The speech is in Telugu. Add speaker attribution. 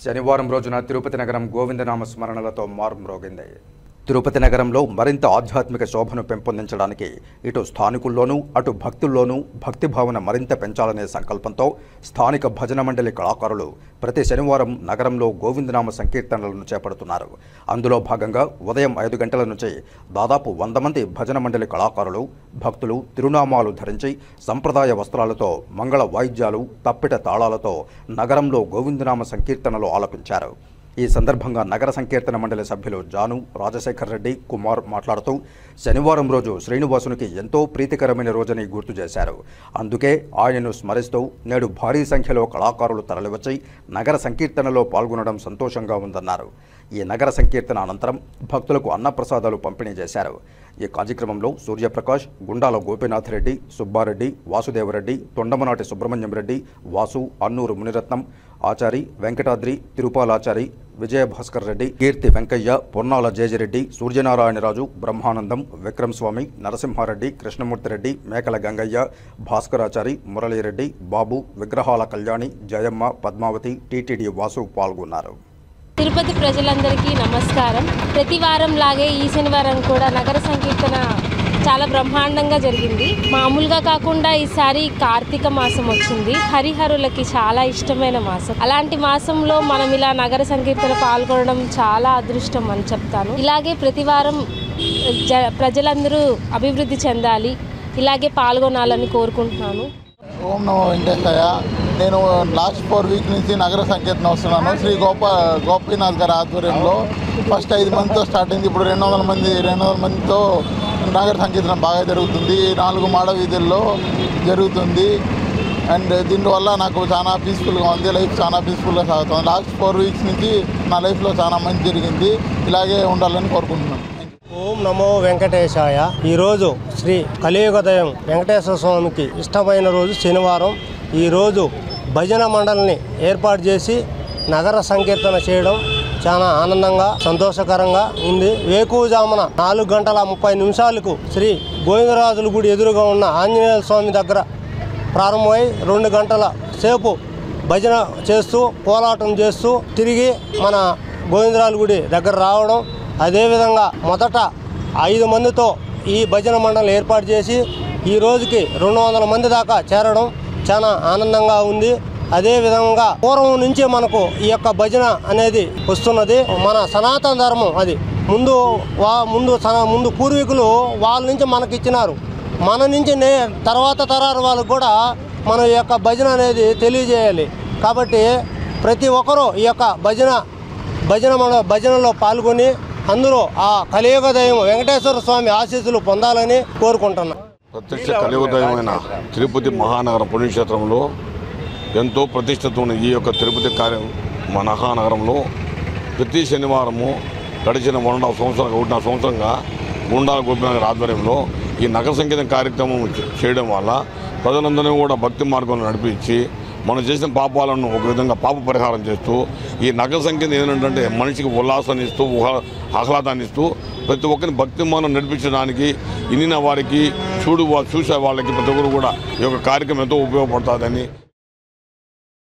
Speaker 1: శనివారం రోజున తిరుపతి నగరం గోవిందనామ స్మరణలతో మారుమ్రోగింది. తిరుపతి నగరంలో మరింత ఆధ్యాత్మిక శోభను పెంపొందించడానికి ఇటు స్థానికుల్లోనూ అటు భక్తుల్లోనూ భక్తి భావన మరింత పెంచాలనే సంకల్పంతో స్థానిక భజన మండలి కళాకారులు ప్రతి శనివారం నగరంలో గోవిందనామ సంకీర్తనలను చేపడుతున్నారు. అందులో భాగంగా ఉదయం 5 గంటల నుంచి దాదాపు 100 మంది భజన మండలి కళాకారులు భక్తులు తిరునామాలు ధరించి సంప్రదాయ వస్త్రాలతో మంగళ వాయిద్యాలు తప్పిట తాళాలతో నగరంలో గోవిందనామ సంకీర్తనలు ఆలపించారు. ఈ సందర్భంగా నగర సంకీర్తన మండలి సభ్యులు జాను, రాజశేఖర్ రెడ్డి, కుమార్ మాట్లాడుతూ శనివారం రోజు శ్రీనివాసునికి ఎంతో ప్రీతికరమైన రోజని గుర్తు చేశారు. అందుకే ఆయనను స్మరిస్తూ నేడు భారీ సంఖ్యలో కళాకారులు తరలివచ్చి నగర సంకీర్తనలో పాల్గొనడం సంతోషంగా ఉందన్నారు. ఈ నగర సంకీర్తన అనంతరం భక్తులకు అన్నప్రసాదాలు పంపిణీ చేశారు. ఈ కార్యక్రమంలో సూర్యప్రకాష్, గుండాల గోపీనాథ్ రెడ్డి, సుబ్బారెడ్డి, వాసుదేవరెడ్డి, తొండమనాటి సుబ్రహ్మణ్యం రెడ్డి, వాసు, అన్నూరు మునిరత్నం, ఆచారి, వెంకటాద్రి, తిరుపాలాచారి, విజయభాస్కర్ రెడ్డి, కీర్తి వెంకయ్య, పొన్నాల జేజిరెడ్డి, సూర్యనారాయణరాజు, బ్రహ్మానందం, విక్రమ్ స్వామి, నరసింహారెడ్డి, కృష్ణమూర్తిరెడ్డి, మేకల గంగయ్య, భాస్కరాచారి, మురళీరెడ్డి, బాబు, విగ్రహాల కళ్యాణి, జయమ్మ, పద్మావతి, టీటీడీ వాసు పాల్గొన్నారు.
Speaker 2: తిరుపతి ప్రజలందరికీ నమస్కారం. ప్రతి వారం లాగే ఈ శనివారం కూడా నగర సంకీర్తన చాలా బ్రహ్మాండంగా జరిగింది. మామూలుగా కాకుండా ఈసారి కార్తీక మాసం వచ్చింది. హరిహరులకి చాలా ఇష్టమైన మాసం. అలాంటి మాసంలో మనం ఇలా నగర సంకీర్తన పాల్గొనడం చాలా అదృష్టం అని చెప్తాను. ఇలాగే ప్రతి వారం ప్రజలందరూ అభివృద్ధి చెందాలి, ఇలాగే పాల్గొనాలని కోరుకుంటున్నాను.
Speaker 3: ఓం నమో వెంకటేశాయ. నేను లాస్ట్ 4 వీక్ నుంచి నగర సంకీర్తన వస్తున్నాను. శ్రీ గోపీనాథ్ గారి ఆధ్వర్యంలో ఫస్ట్ 5 మందితో స్టార్ట్ అయింది. ఇప్పుడు 200 మందితో నగర సంకీర్తన బాగా జరుగుతుంది. 4 మాడ వీధుల్లో జరుగుతుంది. అండ్ దీనివల్ల నాకు చాలా పీస్ఫుల్గా ఉంది. లైఫ్ చాలా పీస్ఫుల్గా సాగుతుంది. లాస్ట్ 4 వీక్స్ నుంచి నా లైఫ్లో చాలా మంచి జరిగింది. ఇలాగే ఉండాలని కోరుకుంటున్నాను.
Speaker 4: ఓం నమో వెంకటేశాయ. ఈరోజు శ్రీ కలియుగదయం వెంకటేశ్వర స్వామికి ఇష్టమైన రోజు శనివారం. ఈరోజు భజన మండలిని ఏర్పాటు చేసి నగర సంకీర్తన చేయడం చాలా ఆనందంగా సంతోషకరంగా ఉంది. వేకువజామున 4:30 శ్రీ గోవిందరాజుల గుడి ఎదురుగా ఉన్న ఆంజనేయ స్వామి దగ్గర ప్రారంభమై 2 గంటల సేపు భజన చేస్తూ కోలాటం చేస్తూ తిరిగి మన గోవిందరాజుల గుడి దగ్గర రావడం. అదేవిధంగా మొదట 5 మందితో ఈ భజన మండలి ఏర్పాటు చేసి ఈ రోజుకి 200 మంది దాకా చేరడం చాలా ఆనందంగా ఉంది. అదేవిధంగా పూర్వం నుంచి మనకు ఈ యొక్క భజన అనేది వస్తున్నది. మన సనాతన ధర్మం అది ముందు పూర్వీకులు వాళ్ళ నుంచి మనకి ఇచ్చినారు. మన నుంచి తర్వాత తరాల వాళ్ళకు కూడా మన యొక్క భజన అనేది తెలియజేయాలి. కాబట్టి ప్రతి ఒక్కరూ ఈ యొక్క భజనలో పాల్గొని అందులో ఆ కలియుగదయం వెంకటేశ్వర స్వామి ఆశీస్సులు పొందాలని కోరుకుంటున్నాను.
Speaker 5: ప్రత్యక్ష కలియుగదయమైన తిరుపతి మహానగరం పుణ్యక్షేత్రంలో ఎంతో ప్రతిష్టత ఉన్న ఈ యొక్క తిరుపతి మహానగరంలో ప్రతి శనివారము గడిచిన 1.5 సంవత్సరంగా గుండాల గోపీనాథ్ గారి ఆధ్వర్యంలో ఈ నగర సంకీర్తన కార్యక్రమం చేయడం వల్ల ప్రజలందరినీ కూడా భక్తి మార్గంలో నడిపించి మనం చేసిన పాపాలను ఒక విధంగా పాప పరిహారం చేస్తూ ఈ నగర సంకీర్తన ఏంటంటే మనిషికి ఉల్లాసాన్ని ఇస్తూ ఆహ్లాదాన్ని ఇస్తూ ప్రతి ఒక్కరిని భక్తి మార్గం నడిపించడానికి ఇన్నిన వారికి చూసే వాళ్ళకి ప్రతి ఒక్కరు కూడా ఈ యొక్క కార్యక్రమం ఎంతో ఉపయోగపడుతుందని